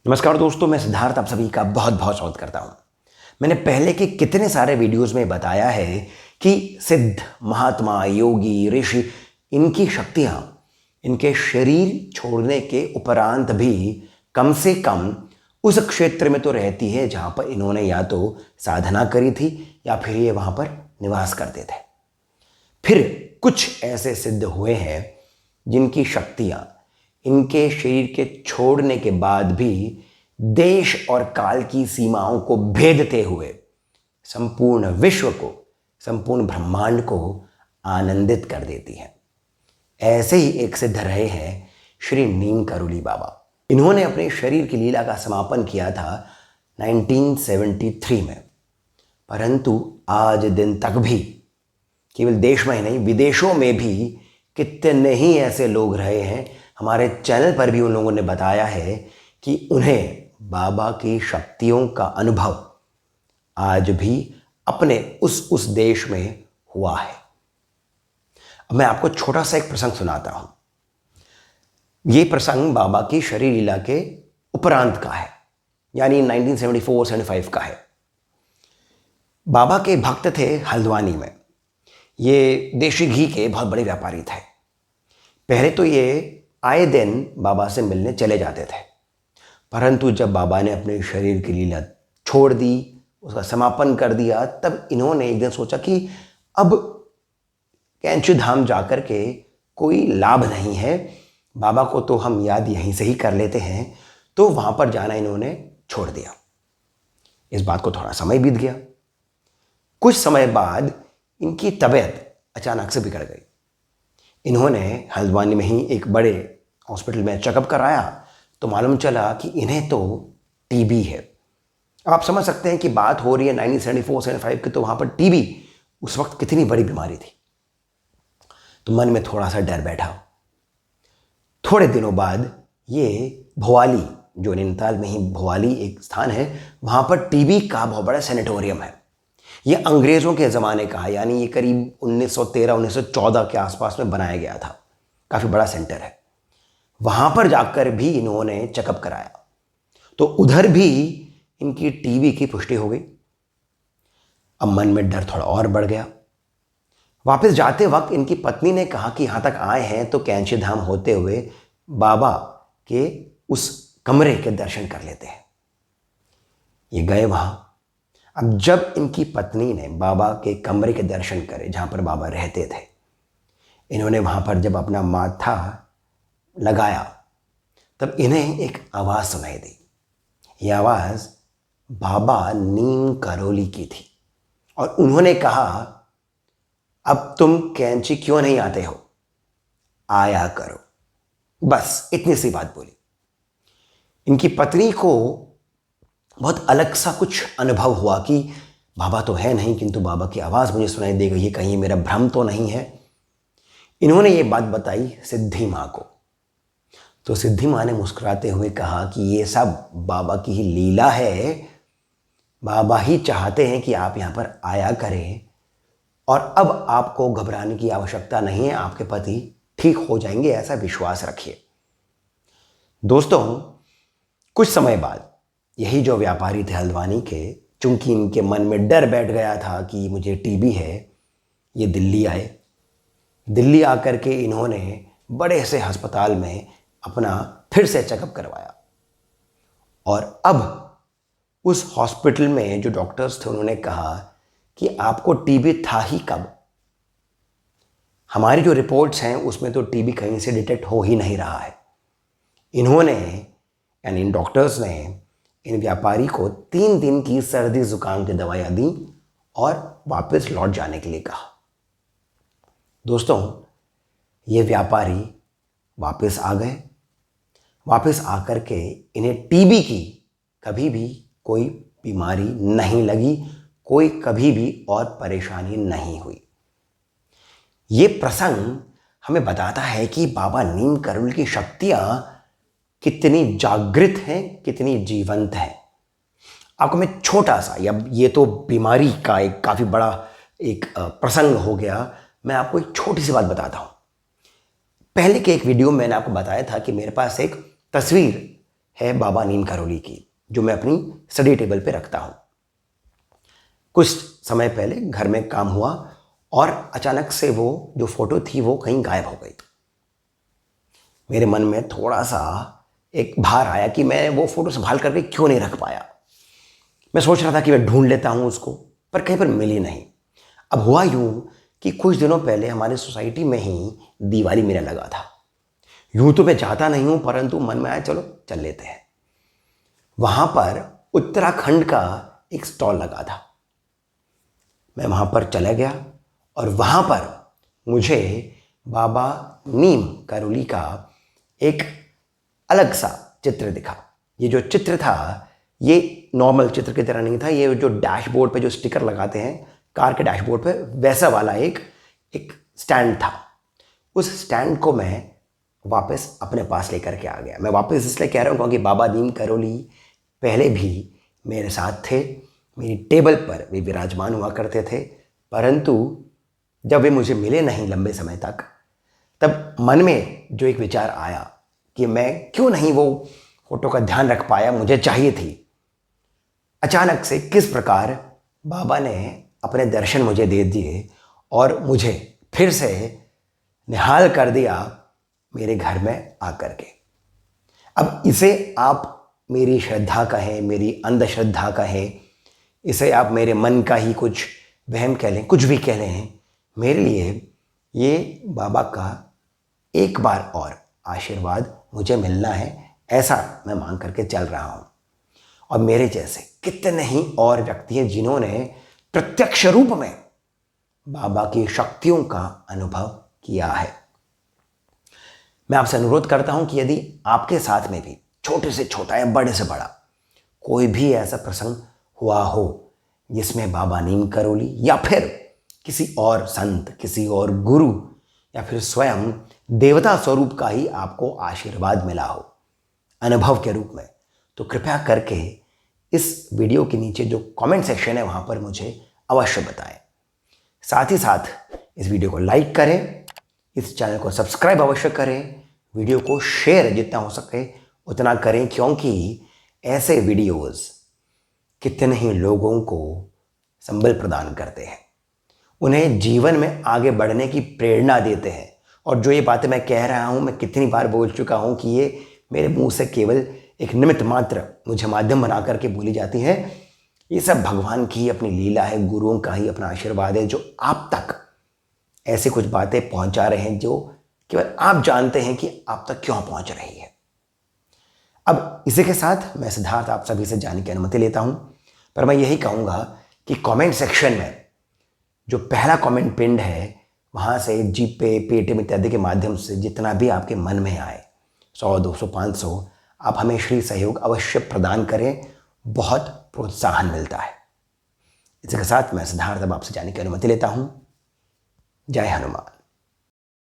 नमस्कार दोस्तों, मैं सिद्धार्थ आप सभी का बहुत बहुत स्वागत करता हूं। मैंने पहले के कितने सारे वीडियोस में बताया है कि सिद्ध, महात्मा, योगी, ऋषि, इनकी शक्तियां इनके शरीर छोड़ने के उपरांत भी कम से कम उस क्षेत्र में तो रहती है जहां पर इन्होंने या तो साधना करी थी या फिर ये वहां पर निवास करते थे। फिर कुछ ऐसे सिद्ध हुए हैं जिनकी शक्तियां इनके शरीर के छोड़ने के बाद भी देश और काल की सीमाओं को भेदते हुए संपूर्ण विश्व को, संपूर्ण ब्रह्मांड को आनंदित कर देती हैं। ऐसे ही एक सिद्ध रहे हैं श्री नीम करोली बाबा। इन्होंने अपने शरीर की लीला का समापन किया था 1973 में, परंतु आज दिन तक भी केवल देश में ही नहीं, विदेशों में भी कितने ही ऐसे लोग रहे हैं। हमारे चैनल पर भी उन लोगों ने बताया है कि उन्हें बाबा की शक्तियों का अनुभव आज भी अपने उस देश में हुआ है। अब मैं आपको छोटा सा एक प्रसंग सुनाता हूं। ये प्रसंग बाबा की शरीर लीला के उपरांत का है, यानी 1974-75 का है। बाबा के भक्त थे हल्द्वानी में। ये देशी घी के बहुत बड़े व्यापारी थे। पहले तो ये आए दिन बाबा से मिलने चले जाते थे, परंतु जब बाबा ने अपने शरीर की लीला छोड़ दी, उसका समापन कर दिया, तब इन्होंने एक दिन सोचा कि अब कैंची धाम जाकर के कोई लाभ नहीं है, बाबा को तो हम याद यहीं से ही कर लेते हैं। तो वहाँ पर जाना इन्होंने छोड़ दिया। इस बात को थोड़ा समय बीत गया। कुछ समय बाद इनकी तबीयत अचानक से बिगड़ गई। इन्होंने हल्द्वानी में ही एक बड़े हॉस्पिटल में चेकअप कराया तो मालूम चला कि इन्हें तो टीबी है। अब आप समझ सकते हैं कि बात हो रही है 1974-75 की, तो वहाँ पर टीबी उस वक्त कितनी बड़ी बीमारी थी। तो मन में थोड़ा सा डर बैठा। थोड़े दिनों बाद ये भोवाली, जो नैनीताल में ही भोवाली एक स्थान है, वहाँ पर टीबी का बहुत बड़ा सैनिटोरियम है। ये अंग्रेज़ों के ज़माने का है, यानी ये करीब 1913-1914 के आसपास में बनाया गया था। काफ़ी बड़ा सेंटर है। वहाँ पर जाकर भी इन्होंने चेकअप कराया तो उधर भी इनकी टीबी की पुष्टि हो गई। अब मन में डर थोड़ा और बढ़ गया। वापस जाते वक्त इनकी पत्नी ने कहा कि यहाँ तक आए हैं तो कैंची धाम होते हुए बाबा के उस कमरे के दर्शन कर लेते हैं। ये गए वहाँ। अब जब इनकी पत्नी ने बाबा के कमरे के दर्शन करे जहाँ पर बाबा रहते थे, इन्होंने वहाँ पर जब अपना माथा लगाया तब इन्हें एक आवाज़ सुनाई दी। यह आवाज़ बाबा नीम करोली की थी और उन्होंने कहा, अब तुम कैंची क्यों नहीं आते हो, आया करो। बस इतनी सी बात बोली। इनकी पत्नी को बहुत अलग सा कुछ अनुभव हुआ कि बाबा तो है नहीं, किंतु बाबा की आवाज़ मुझे सुनाई दे गई है, कहीं मेरा भ्रम तो नहीं है। इन्होंने ये बात बताई सिद्धि माँ को। तो सिद्धि माँ ने मुस्कुराते हुए कहा कि ये सब बाबा की ही लीला है, बाबा ही चाहते हैं कि आप यहाँ पर आया करें और अब आपको घबराने की आवश्यकता नहीं है, आपके पति ठीक हो जाएंगे, ऐसा विश्वास रखिए। दोस्तों, कुछ समय बाद यही जो व्यापारी थे हल्द्वानी के, चूंकि इनके मन में डर बैठ गया था कि मुझे टीबी है, ये दिल्ली आए। दिल्ली आकर के इन्होंने बड़े से अस्पताल में अपना फिर से चेकअप करवाया और अब उस हॉस्पिटल में जो डॉक्टर्स थे उन्होंने कहा कि आपको टीबी था ही कब। हमारी जो रिपोर्ट्स हैं उसमें तो टीबी कहीं से डिटेक्ट हो ही नहीं रहा है। इन्होंने, यानी इन डॉक्टर्स ने इन व्यापारी को 3 दिन की सर्दी जुकाम की दवाइयाँ दी और वापस लौट जाने के लिए कहा। दोस्तों, ये व्यापारी वापस आ गए। वापस आकर के इन्हें टीबी की कभी भी कोई बीमारी नहीं लगी, कोई कभी भी और परेशानी नहीं हुई। ये प्रसंग हमें बताता है कि बाबा नीम करोली की शक्तियाँ कितनी जागृत हैं, कितनी जीवंत हैं। आपको मैं छोटा सा, या ये तो बीमारी का एक काफ़ी बड़ा एक प्रसंग हो गया, मैं आपको एक छोटी सी बात बताता हूँ। पहले के एक वीडियो में मैंने आपको बताया था कि मेरे पास एक तस्वीर है बाबा नीम करौली की, जो मैं अपनी स्टडी टेबल पे रखता हूँ। कुछ समय पहले घर में काम हुआ और अचानक से वो जो फ़ोटो थी वो कहीं गायब हो गई। मेरे मन में थोड़ा सा एक भार आया कि मैं वो फ़ोटो संभाल करके क्यों नहीं रख पाया। मैं सोच रहा था कि मैं ढूंढ लेता हूँ उसको, पर कहीं पर मिली नहीं। अब हुआ यूँ कि कुछ दिनों पहले हमारी सोसाइटी में ही दिवाली मेला लगा था। यूँ तो मैं चाहता नहीं हूँ, परंतु मन में आया चलो चल लेते हैं। वहाँ पर उत्तराखंड का एक स्टॉल लगा था। मैं वहाँ पर चला गया और वहाँ पर मुझे बाबा नीम करौली का एक अलग सा चित्र दिखा। ये जो चित्र था ये नॉर्मल चित्र की तरह नहीं था। ये जो डैशबोर्ड पे जो स्टिकर लगाते हैं कार के डैशबोर्ड पे, वैसा वाला एक स्टैंड था। उस स्टैंड को मैं वापस अपने पास लेकर के आ गया। मैं वापस इसलिए कह रहा हूँ क्योंकि बाबा नीम करौली पहले भी मेरे साथ थे, मेरी टेबल पर वे विराजमान हुआ करते थे, परंतु जब वे मुझे मिले नहीं लंबे समय तक, तब मन में जो एक विचार आया कि मैं क्यों नहीं वो फोटो का ध्यान रख पाया, मुझे चाहिए थी। अचानक से किस प्रकार बाबा ने अपने दर्शन मुझे दे दिए और मुझे फिर से निहाल कर दिया मेरे घर में आकर के। अब इसे आप मेरी श्रद्धा कहें, मेरी अंधश्रद्धा कहें, इसे आप मेरे मन का ही कुछ वहम कह लें, कुछ भी कह लें, मेरे लिए ये बाबा का एक बार और आशीर्वाद मुझे मिलना है, ऐसा मैं मांग करके चल रहा हूँ। और मेरे जैसे कितने ही और व्यक्ति हैं जिन्होंने प्रत्यक्ष रूप में बाबा की शक्तियों का अनुभव किया है। मैं आपसे अनुरोध करता हूं कि यदि आपके साथ में भी छोटे से छोटा या बड़े से बड़ा कोई भी ऐसा प्रसंग हुआ हो जिसमें बाबा नीम करौली या फिर किसी और संत, किसी और गुरु या फिर स्वयं देवता स्वरूप का ही आपको आशीर्वाद मिला हो अनुभव के रूप में, तो कृपया करके इस वीडियो के नीचे जो कमेंट सेक्शन है वहाँ पर मुझे अवश्य बताएं। साथ ही साथ इस वीडियो को लाइक करें, इस चैनल को सब्सक्राइब अवश्य करें, वीडियो को शेयर जितना हो सके उतना करें, क्योंकि ऐसे वीडियोस कितने ही लोगों को संबल प्रदान करते हैं, उन्हें जीवन में आगे बढ़ने की प्रेरणा देते हैं। और जो ये बातें मैं कह रहा हूँ, मैं कितनी बार बोल चुका हूँ कि ये मेरे मुंह से केवल एक निमित्त मात्र मुझे माध्यम बना करके बोली जाती है। ये सब भगवान की अपनी लीला है, गुरुओं का ही अपना आशीर्वाद है, जो आप तक ऐसी कुछ बातें पहुंचा रहे हैं जो केवल आप जानते हैं कि आप तक क्यों पहुंच रही है। अब इसी के साथ मैं सिद्धार्थ आप सभी से जाने की अनुमति लेता हूं, पर मैं यही कहूंगा कि कमेंट सेक्शन में जो पहला कमेंट पिंड है वहां से जीपे, पेटीएम इत्यादि के माध्यम से जितना भी आपके मन में आए, 100, 200, 500, आप हमें श्री सहयोग अवश्य प्रदान करें, बहुत प्रोत्साहन मिलता है। इसके साथ मैं सिद्धार्थ अब आपसे जाने की अनुमति लेता हूं। जय हनुमान।